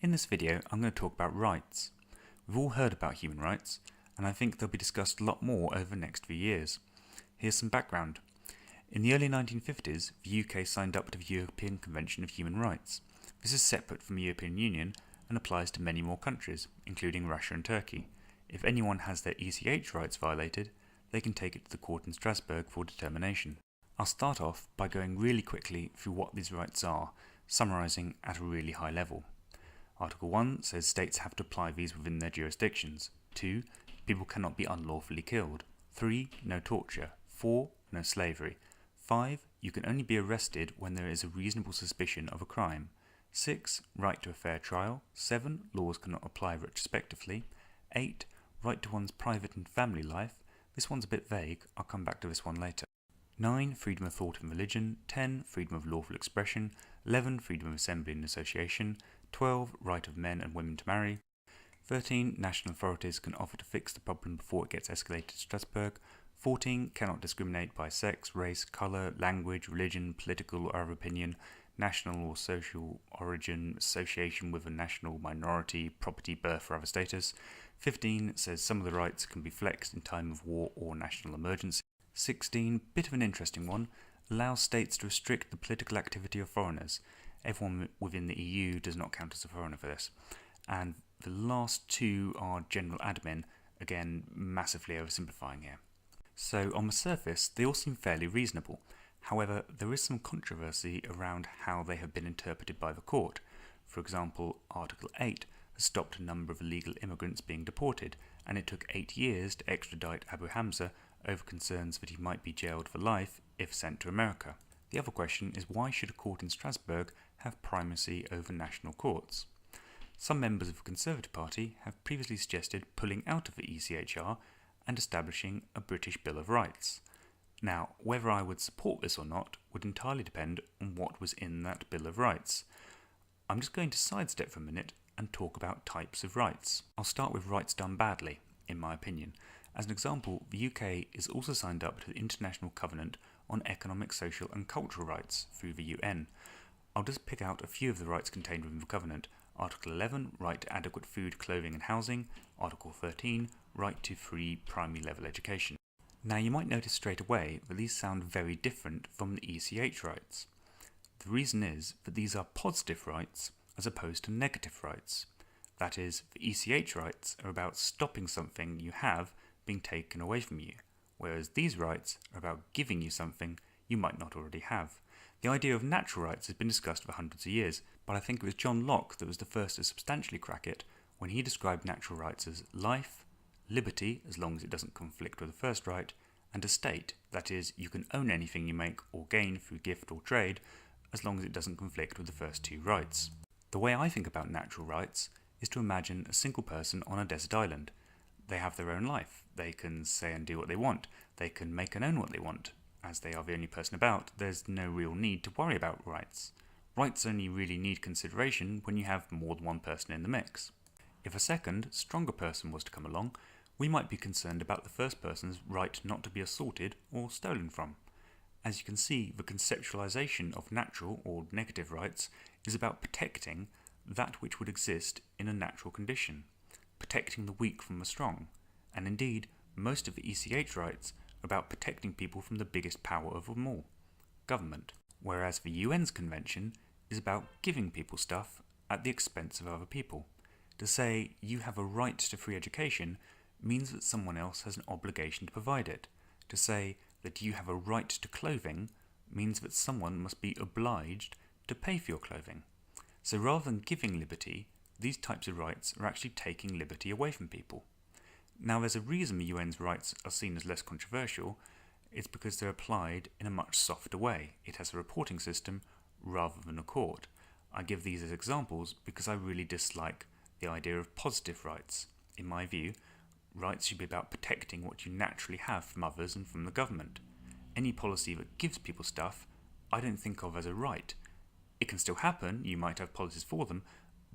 In this video, I'm going to talk about rights. We've all heard about human rights, and I think they'll be discussed a lot more over the next few years. Here's some background. In the early 1950s, the UK signed up to the European Convention of Human Rights. This is separate from the European Union and applies to many more countries, including Russia and Turkey. If anyone has their ECHR rights violated, they can take it to the court in Strasbourg for determination. I'll start off by going really quickly through what these rights are, summarising at a really high level. Article 1 says states have to apply these within their jurisdictions. 2. People cannot be unlawfully killed. 3. No torture. 4. No slavery. 5. You can only be arrested when there is a reasonable suspicion of a crime. 6. Right to a fair trial. 7. Laws cannot apply retrospectively. 8. Right to one's private and family life. This one's a bit vague, I'll come back to this one later. 9. Freedom of thought and religion. 10. Freedom of lawful expression. 11. Freedom of assembly and association. 12. Right of men and women to marry. 13. National authorities can offer to fix the problem before it gets escalated to Strasbourg. 14. Cannot discriminate by sex, race, colour, language, religion, political or other opinion, national or social origin, association with a national minority, property, birth or other status. 15. Says some of the rights can be flexed in time of war or national emergency. 16. Bit of an interesting one. Allows states to restrict the political activity of foreigners. Everyone within the EU does not count as a foreigner for this. And the last two are general admin, again massively oversimplifying here. So on the surface they all seem fairly reasonable. However, there is some controversy around how they have been interpreted by the court. For example, Article 8 has stopped a number of illegal immigrants being deported, and it took 8 years to extradite Abu Hamza over concerns that he might be jailed for life if sent to America. The other question is, why should a court in Strasbourg have primacy over national courts? Some members of the Conservative Party have previously suggested pulling out of the ECHR and establishing a British Bill of Rights. Now, whether I would support this or not would entirely depend on what was in that Bill of Rights. I'm just going to sidestep for a minute and talk about types of rights. I'll start with rights done badly, in my opinion. As an example, the UK is also signed up to the International Covenant on Economic, Social and Cultural Rights through the UN. I'll just pick out a few of the rights contained within the Covenant. Article 11, right to adequate food, clothing and housing. Article 13, right to free primary level education. Now you might notice straight away that these sound very different from the ECH rights. The reason is that these are positive rights as opposed to negative rights. That is, the ECH rights are about stopping something you have being taken away from you, whereas these rights are about giving you something you might not already have. The idea of natural rights has been discussed for hundreds of years, but I think it was John Locke that was the first to substantially crack it when he described natural rights as life, liberty, as long as it doesn't conflict with the first right, and estate, that is, you can own anything you make or gain through gift or trade, as long as it doesn't conflict with the first two rights. The way I think about natural rights is to imagine a single person on a desert island. They have their own life. They can say and do what they want. They can make and own what they want. As they are the only person about, there's no real need to worry about rights. Rights only really need consideration when you have more than one person in the mix. If a second, stronger person was to come along, we might be concerned about the first person's right not to be assaulted or stolen from. As you can see, the conceptualization of natural or negative rights is about protecting that which would exist in a natural condition, protecting the weak from the strong, and indeed, most of the ECH rights are about protecting people from the biggest power of them all, government, whereas the UN's convention is about giving people stuff at the expense of other people. To say you have a right to free education means that someone else has an obligation to provide it. To say that you have a right to clothing means that someone must be obliged to pay for your clothing. So rather than giving liberty, these types of rights are actually taking liberty away from people. Now there's a reason the UN's rights are seen as less controversial. It's because they're applied in a much softer way. It has a reporting system rather than a court. I give these as examples because I really dislike the idea of positive rights. In my view, rights should be about protecting what you naturally have from others and from the government. Any policy that gives people stuff, I don't think of as a right. It can still happen, you might have policies for them,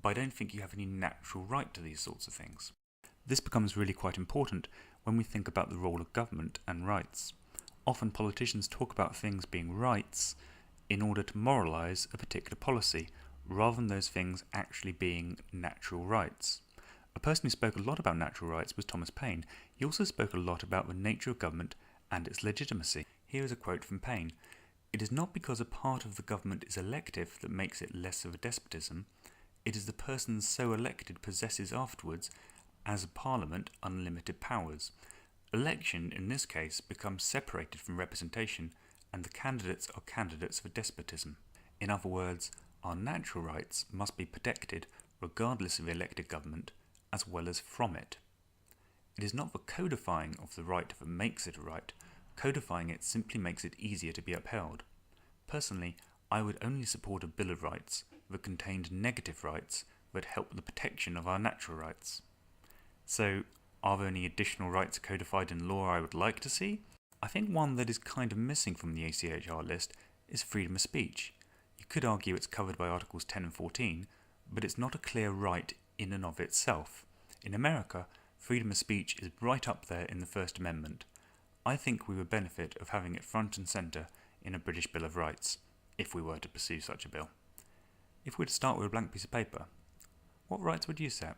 but I don't think you have any natural right to these sorts of things. This becomes really quite important when we think about the role of government and rights. Often politicians talk about things being rights in order to moralise a particular policy, rather than those things actually being natural rights. A person who spoke a lot about natural rights was Thomas Paine. He also spoke a lot about the nature of government and its legitimacy. Here is a quote from Paine. "It is not because a part of the government is elective that makes it less of a despotism. It is the person so elected possesses afterwards, as a parliament, unlimited powers. Election, in this case, becomes separated from representation, and the candidates are candidates for despotism. In other words, our natural rights must be protected regardless of elected government, as well as from it. It is not the codifying of the right that makes it a right. Codifying it simply makes it easier to be upheld. Personally, I would only support a Bill of Rights that contained negative rights that help the protection of our natural rights." So, are there any additional rights codified in law I would like to see? I think one that is kind of missing from the ECHR list is freedom of speech. You could argue it's covered by Articles 10 and 14, but it's not a clear right in and of itself. In America, freedom of speech is right up there in the First Amendment. I think we would benefit of having it front and centre in a British Bill of Rights, if we were to pursue such a bill. If we were to start with a blank piece of paper, what rights would you set?